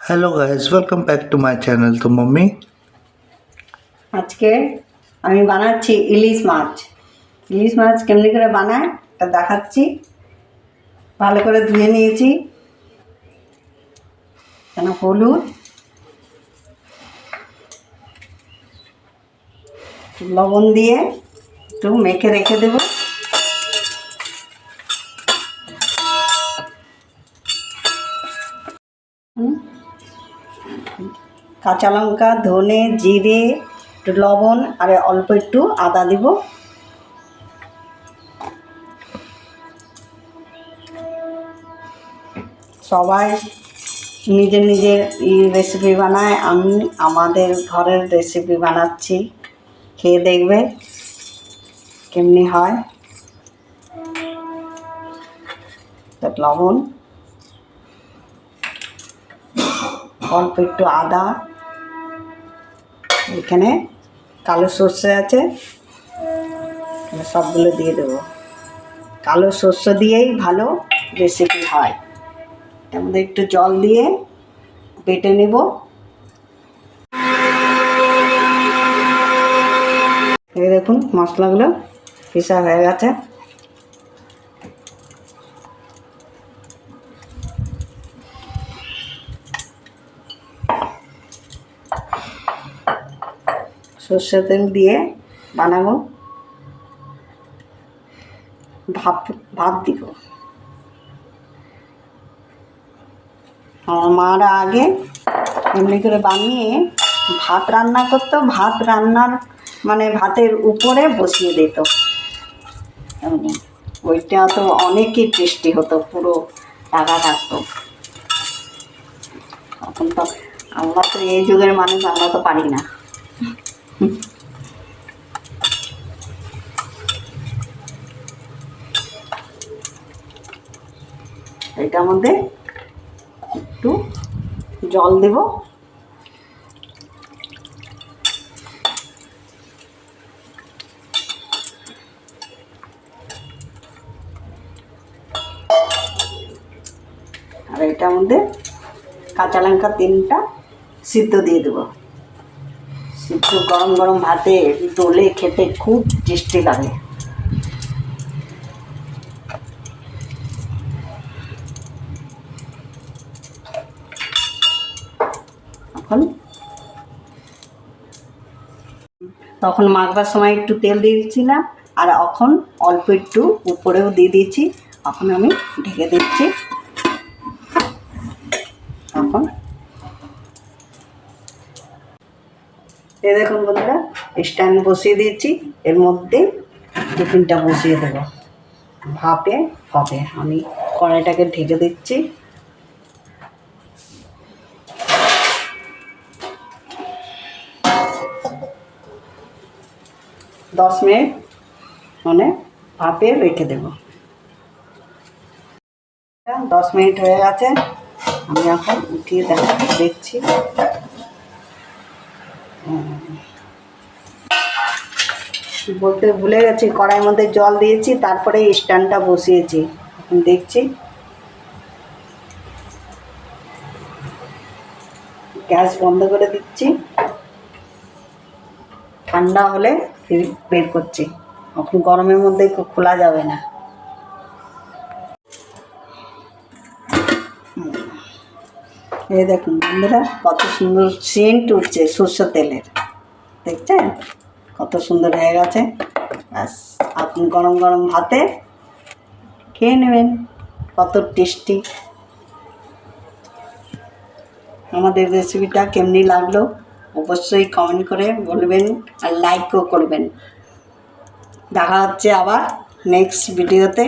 Hello guys, welcome back to my channel. तो mummy আজকে আমি বানাচ্ছি ইলিশ মাছ। ইলিশ মাছ কেমনি করে বানায় তা দেখাচ্ছি। ভালো করে ধুয়ে নিয়েছি, কেন হলুদ, লবণ দিয়ে একটু মেখে রেখে দেব। কাঁচা লঙ্কা, ধনে, জিরে, একটু লবণ আর অল্প একটু আদা দিব। সবাই নিজের নিজের রেসিপি বানায়, আমি আমাদের ঘরের রেসিপি বানাচ্ছি, খেয়ে দেখবে কেমনি হয়। লবণ, অল্প একটু আদা, এখানে কালো সর্ষে আছে, সবগুলো দিয়ে দেবো। কালো সর্ষে দিয়েই ভালো রেসিপি হয়। এর মধ্যে একটু জল দিয়ে বেটে নেব। এই দেখুন মশলাগুলো পিসা হয়ে গেছে। সর্ষের তেল দিয়ে বানাবো, ভাত দিব। আমার মারা আগে এমনি করে বানিয়ে ভাত রান্না করতো, ভাত রান্নার মানে ভাতের উপরে বসিয়ে দিত। ওইটা তো অনেকই টেস্টি হতো, পুরো টাকা থাকতো। এখন তো আমরা তো এই যুগের মানুষ, আমরা তো পারি না। এটার মধ্যে একটু জল দেব। আর এটার মধ্যে কাঁচা লঙ্কা 3টা সিদ্ধ দিয়ে দেবো। সিদ্ধ গরম গরম ভাতে ডোলে খেতে খুব টেস্টি লাগে। তখন মাখবার সময় একটু তেল দিয়ে দিচ্ছিলাম, আর এখন অল্প একটু উপরেও দিয়ে দিয়েছি। এখন আমি ঢেকে দিচ্ছি। এখন এই দেখুন বন্ধুরা, স্ট্যান্ড বসিয়ে দিয়েছি, এর মধ্যে টিফিনটা বসিয়ে দেবো। ভাপে হবে। আমি কড়াইটাকে ঢেকে দিচ্ছি। দশ মিনিট মানে ভাপে রেখে দেব। 10 মিনিট হয়ে গেছে, আমি এখন উঠিয়ে দেখছি। বলতে ভুলে গেছি, কড়াইয়ের মধ্যে জল দিয়েছি, তারপরে স্ট্যান্ডটা বসিয়েছি। এখন দেখছি, গ্যাস বন্ধ করে দিচ্ছি। ঠান্ডা হলে বের করছি, এখন গরমের মধ্যে খোলা যাবে না। এই দেখুন বন্ধুরা, কত সুন্দর সেন্ট উঠছে সরষের তেলের, দেখছেন কত সুন্দর হয়ে গেছে। ব্যাস, আপনি গরম গরম ভাতে খেয়ে নেবেন, কত টেস্টি। আমাদের রেসিপিটা কেমনি লাগলো অবশ্যই কমেন্ট করে বলবেন, আর লাইকও করবেন। দেখা হচ্ছে আবার নেক্সট ভিডিওতে।